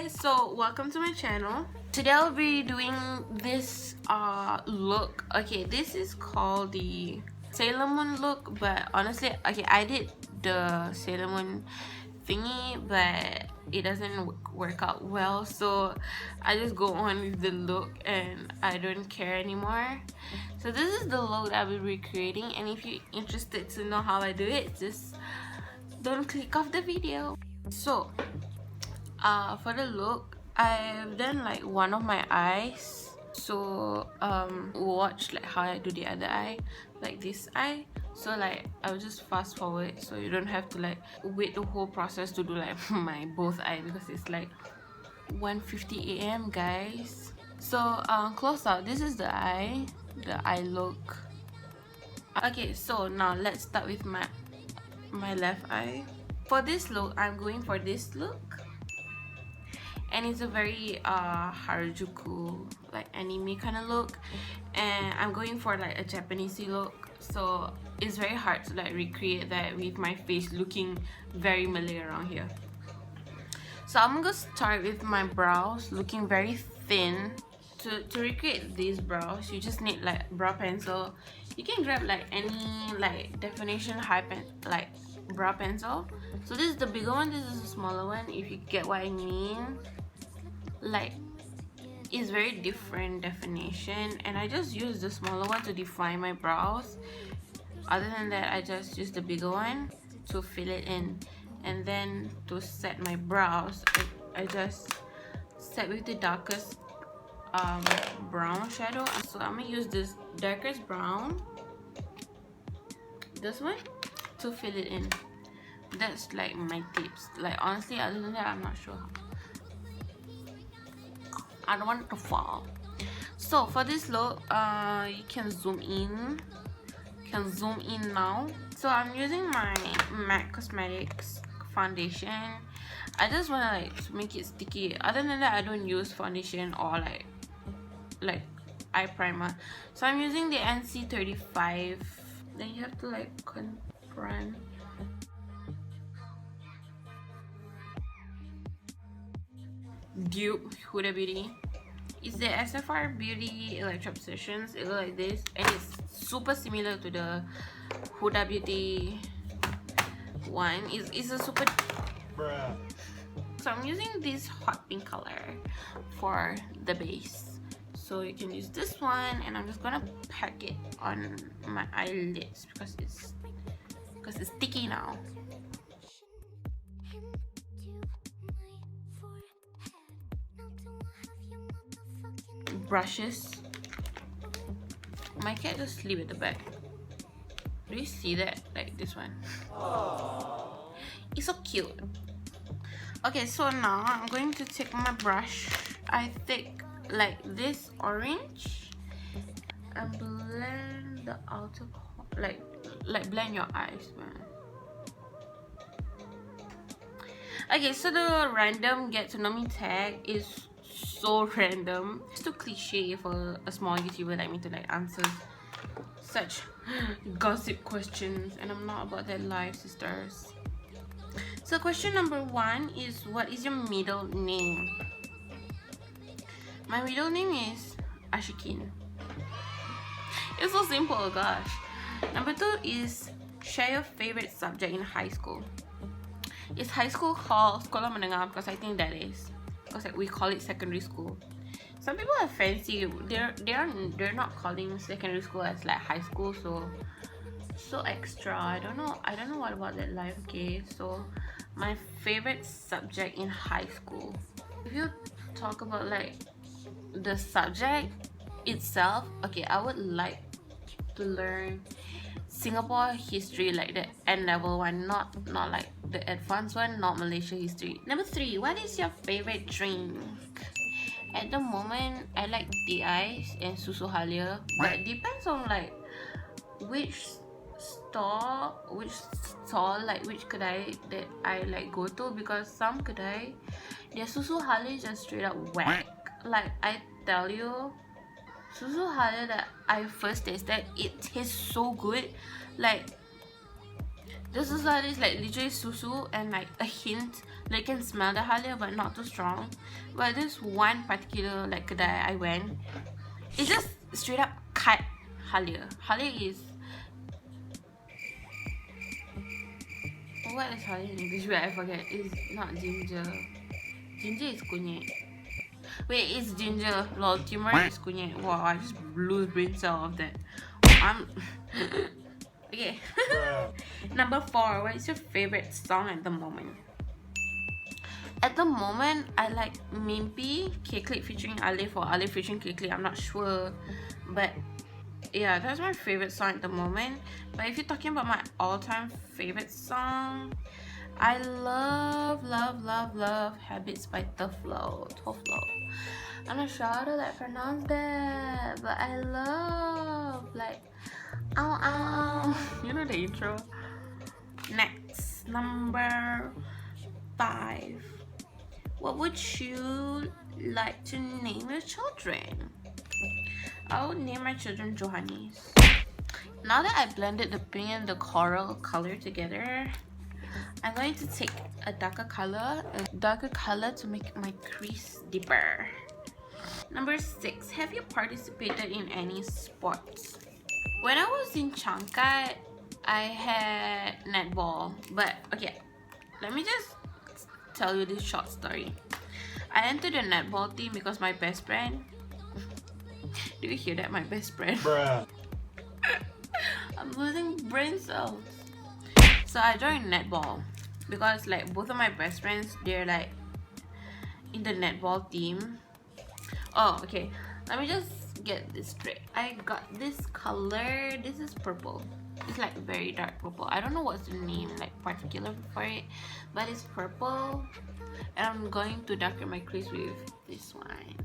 guys, so welcome to my channel. Today I'll be doing this look. Okay, this is called the Sailor Moon look, but honestly, okay, I did the Sailor Moon thingy, but it doesn't work out well, so I just go on with the look and I don't care anymore. So this is the look that I'll be recreating, and if you're interested to know how I do it, just don't click off the video. So for the look, I've done like one of my eyes, so watch like how I do the other eye, like this eye. So like I'll just fast forward so you don't have to like wait the whole process to do like my both eye, because it's like 1:50 a.m. guys. So close out, this is the eye look. Okay, so now let's start with my left eye. For this look, I'm going for this look, and it's a very Harajuku, like anime kind of look, and I'm going for like a Japanese look, so it's very hard to like recreate that with my face looking very Malay around here. So I'm gonna start with my brows looking very thin. To recreate these brows, you just need like brow pencil. You can grab like any like definition high pen like brow pencil. So this is the bigger one, this is the smaller one, if you get what I mean. Like, it's very different definition, and I just use the smaller one to define my brows. Other than that, I just use the bigger one to fill it in, and then to set my brows, I just set with the darkest brown shadow. So I'm gonna use this darkest brown, this one, to fill it in. That's like my tips. Like honestly, other than that, I'm not sure. I don't want it to fall. So for this look, you can zoom in. Now. So I'm using my MAC Cosmetics foundation. I just wanna like make it sticky. Other than that, I don't use foundation or like eye primer. So I'm using the NC35. Then you have to like confront. Dupe Huda Beauty. It's the SFR Beauty Electro Obsessions. It looks like this, and it's super similar to the Huda Beauty one. It's a super. Bruh. So I'm using this hot pink color for the base. So you can use this one, and I'm just gonna pack it on my eyelids because it's sticky now. Brushes. My cat just sleep at the back. Do you see that? Like this one. Aww. It's so cute. Okay, so now I'm going to take my brush. I take like this orange and blend the outer like blend your eyes, man. Okay, so the random get to know me tag is so random. It's too cliche for a small YouTuber like me to like answer such gossip questions, and I'm not about that life, sisters. So question number 1 is, what is your middle name? My middle name is Asyiqin. It's so simple, gosh. Number 2 is, share your favorite subject in high school. Is high school called sekolah menengah? Because I think that is. Because like, we call it secondary school. Some people are fancy. They're not calling secondary school as like high school, so extra. I don't know what about that life. Okay, so my favorite subject in high school. If you talk about like the subject itself, okay, I would like to learn Singapore history, like the N level one, not like the advanced one, not Malaysia history. Number 3, what is your favorite drink? At the moment, I like tea ice and susu halia, but it depends on like which stall, like which kedai that I like go to, because some kedai their susu halia is just straight up whack. Like I tell you, susu halia that I first tasted, it tastes so good. Like This is like literally susu and like a hint. Like you can smell the halia but not too strong. But this one particular like kedai I went, it's just straight up cut halia. Halia is, what is halia in English? Wait, I forget. It's not ginger. Ginger is kunyit. Wait, it's ginger. Lol, turmeric is kunyit. Wow, I just blew the brain cell of that. Okay. Number 4. What is your favorite song at the moment? At the moment, I like Mimpi, K-Click featuring Alif or Alif featuring K-Click. I'm not sure, but yeah, that's my favorite song at the moment. But if you're talking about my all-time favorite song, I love Habits by Toflo. I'm not sure how to like pronounce that, but I love like you know the intro. Next, number 5. What would you like to name your children? I would name my children Johannes. Now that I blended the pink and the coral color together, I'm going to take a darker color to make my crease deeper. Number 6. Have you participated in any sports? When I was in Changkat, I had netball. But okay, let me just tell you this short story. I entered the netball team because my best friend. Do you hear that? My best friend. Bruh. I'm losing brain cells. So I joined netball because like both of my best friends, they're like in the netball team. Oh, okay. Let me just get this straight. I got this color. This is purple. It's like very dark purple. I don't know what's the name like particular for it, but it's purple. And I'm going to darken my crease with this one.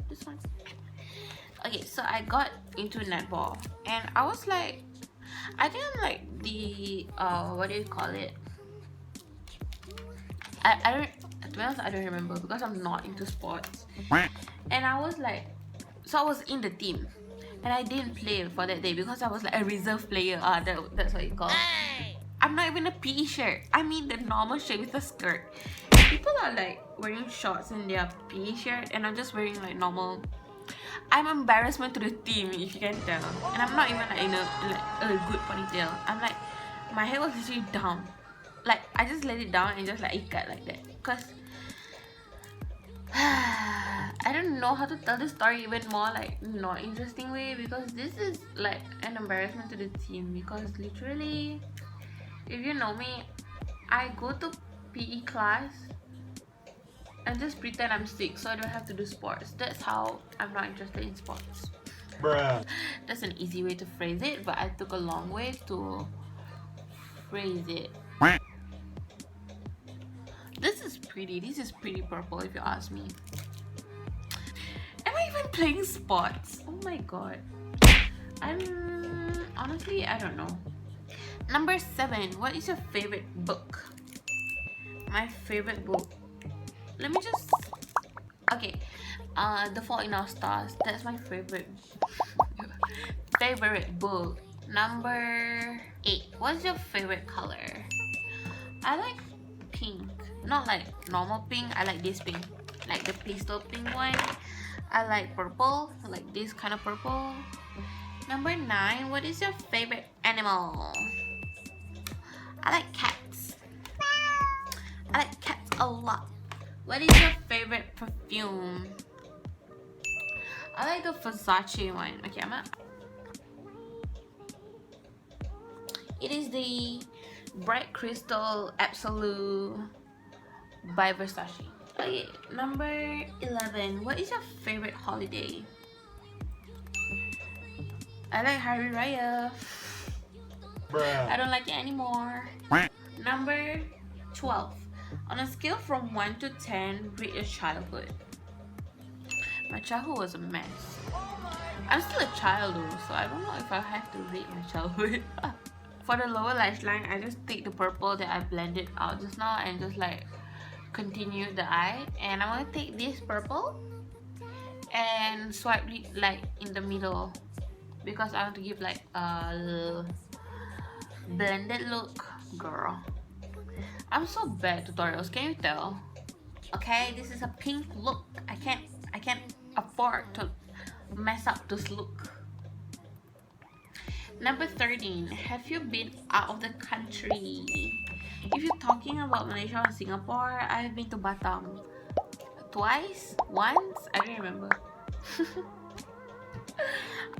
This one. Okay, so I got into netball and I was like, I think I'm like the what do you call it? I don't, to be honest, I don't remember because I'm not into sports. And I was like, so I was in the team and I didn't play for that day because I was like a reserve player. That's what you call. I'm not even a PE shirt. I mean the normal shirt with a skirt. People are like wearing shorts in their PE shirt and I'm just wearing like normal. I'm embarrassment to the team, if you can tell. And I'm not even like in a good ponytail. I'm like, my hair was literally down. Like I just let it down and just like ikat like that. Cause I don't know how to tell this story even more like not interesting way, because this is like an embarrassment to the team. Because literally, if you know me, I go to PE class and just pretend I'm sick so I don't have to do sports. That's how I'm not interested in sports. Bruh. That's an easy way to phrase it, but I took a long way to phrase it. This is pretty. This is pretty purple if you ask me. Am I even playing sports? Oh my god. Honestly, I don't know. Number 7. What is your favorite book? My favorite book. Let me just... Okay. The Fault in Our Stars. That's my favorite book. Number 8. What's your favorite color? I like pink. Not like normal pink. I like this pink. Like the pastel pink one. I like purple. I like this kind of purple. Number 9. What is your favorite animal? I like cats. I like cats a lot. What is your favorite perfume? I like the Versace one. Okay, it is the Bright Crystal Absolute by Versace. Okay, number 11. What is your favorite holiday? I like Hari Raya. Bruh. I don't like it anymore. Number 12. On a scale from 1 to 10, rate your childhood. My childhood was a mess. I'm still a child though, so I don't know if I have to rate my childhood. For the lower lash line, I just take the purple that I blended out just now and just like continue the eye. And I'm gonna take this purple and swipe it like in the middle because I want to give like a blended look, girl. I'm so bad at tutorials, can you tell? Okay, this is a pink look. I can't afford to mess up this look. Number 13, have you been out of the country? If you're talking about Malaysia or Singapore, I've been to Batam twice, once, I don't remember.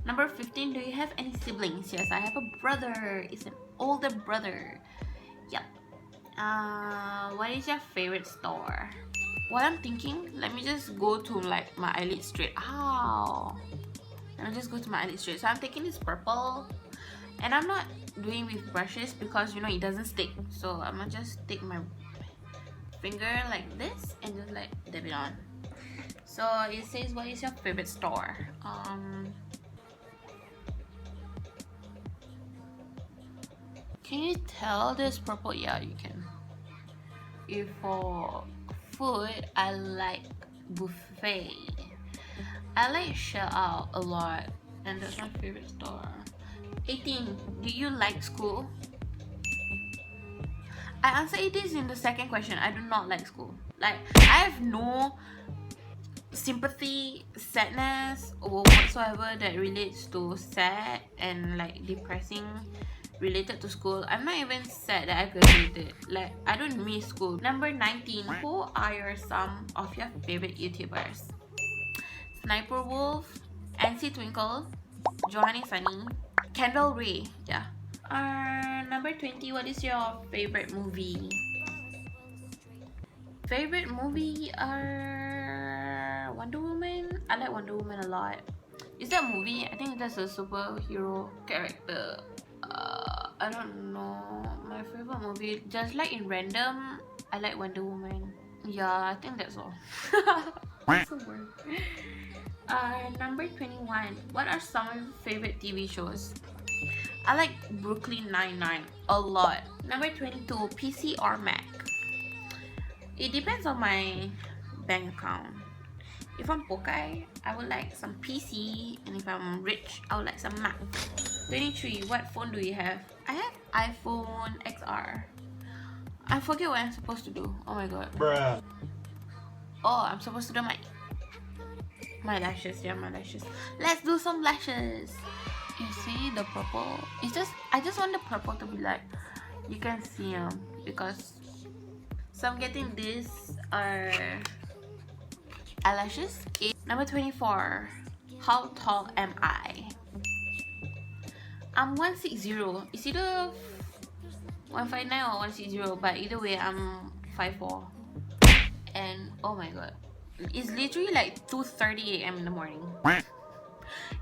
Number 15, do you have any siblings? Yes, I have a brother. It's an older brother. Yep. What is your favorite store? What I'm thinking, let me just go to like my eyelid straight. Ow. Let me just go to my eyelid straight. So I'm taking this purple, and I'm not doing with brushes because you know it doesn't stick. So I'm gonna just take my finger like this and just like dab it on. So it says, what is your favorite store? Can you tell this purple? Yeah, you can. If for food, I like buffet. I like shell out a lot, and that's my favorite store. 18, do you like school? I answered this in the second question. I do not like school. Like, I have no sympathy, sadness, or whatsoever that relates to sad and like depressing related to school. I'm not even sad that I graduated. Like, I don't miss school. Number 19, who are some of your favorite YouTubers? Sniper Wolf, NC Twinkle, Johanny Sunny, Kendall Ray. Yeah. Number 20, what is your favorite movie? Favorite movie are Wonder Woman. I like Wonder Woman a lot. Is that a movie? I think that's a superhero character. I don't know. My favorite movie, just like in random, I like Wonder Woman. Yeah, I think that's all. That's a word. Number 21. What are some of your favorite TV shows? I like Brooklyn Nine-Nine a lot. Number 22. PC or Mac? It depends on my bank account. If I'm pokai, I would like some PC, and if I'm rich, I would like some Mac. 23. What phone do you have? I have iPhone XR. I forget what I'm supposed to do. Oh my god. Bruh. Oh, I'm supposed to do my lashes. Yeah, my lashes. Let's do some lashes. You see the purple? It's just, I just want the purple to be like, you can see them, because so I'm getting these eyelashes. Number 24. How tall am I? I'm 160. It's either 159 or 160, but either way I'm 5'4". And oh my god, it's literally like 2:30 a.m. in the morning.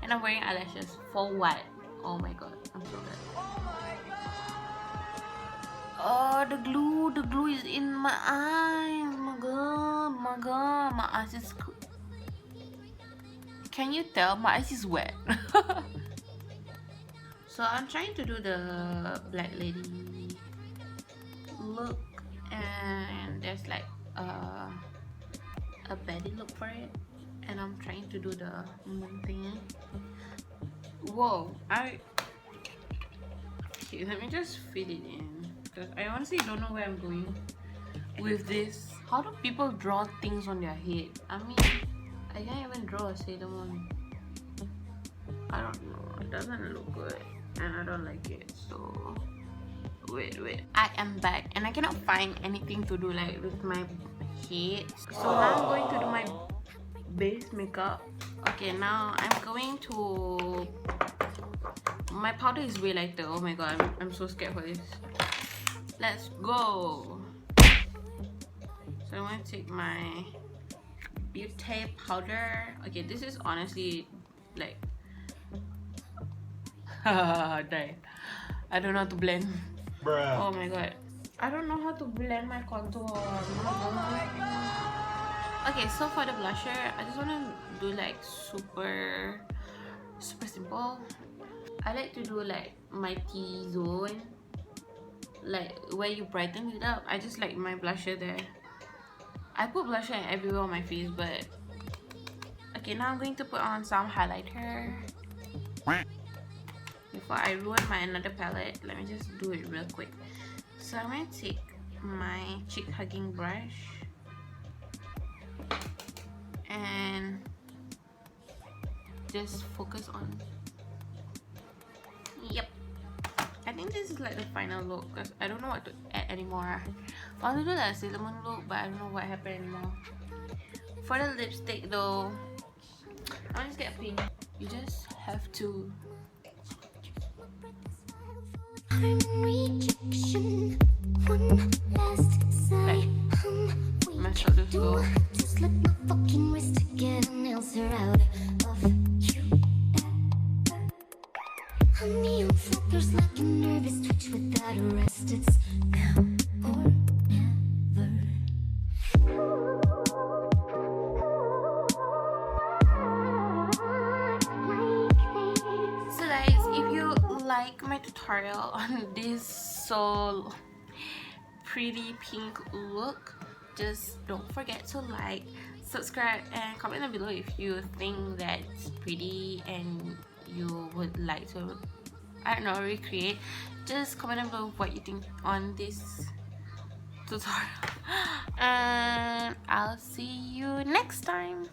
And I'm wearing eyelashes. For what? Oh my god, I'm so bad. Oh, the glue is in my eye. Oh my god, my eyes is... Can you tell? My eyes is wet. So I'm trying to do the black lady look, and there's like a baddie look for it, and I'm trying to do the moon thing. Whoa, okay, let me just fit it in, because I honestly don't know where I'm going with this. How do people draw things on their head? I mean, I can't even draw a Sailor Moon. I don't know, it doesn't look good, and I don't like it. So wait, I am back, and I cannot find anything to do like with my head. So now I'm going to do my base makeup. Okay, now I'm going to... My powder is way lighter. Oh my god, I'm so scared for this. Let's go. So I'm going to take my beauty powder. Okay, this is honestly like... Die. I don't know how to blend. Bruh. Oh my god, I don't know how to blend my contour. Okay, so for the blusher, I just want to do like super simple. I like to do like my T-zone, like where you brighten it up. I just like my blusher there. I put blusher everywhere on my face, but okay, now I'm going to put on some highlighter with before I ruin my another palette, let me just do it real quick. So I'm going to take my cheek hugging brush and just focus on, yep. I think this is like the final look because I don't know what to add anymore. I want to do that Sailor Moon look, but I don't know what happened anymore. For the lipstick though, I want to get pink. You just have to like mess up the flow. Just let my fucking wrist get an answer out of you. Honey, on flickers like a nervous twitch without a rest. It's now or never. So guys, if you like my tutorial on this so pretty pink look, just don't forget to like, subscribe, and comment down below if you think that's pretty and you would like to, I don't know, recreate. Just comment down below what you think on this tutorial, and I'll see you next time.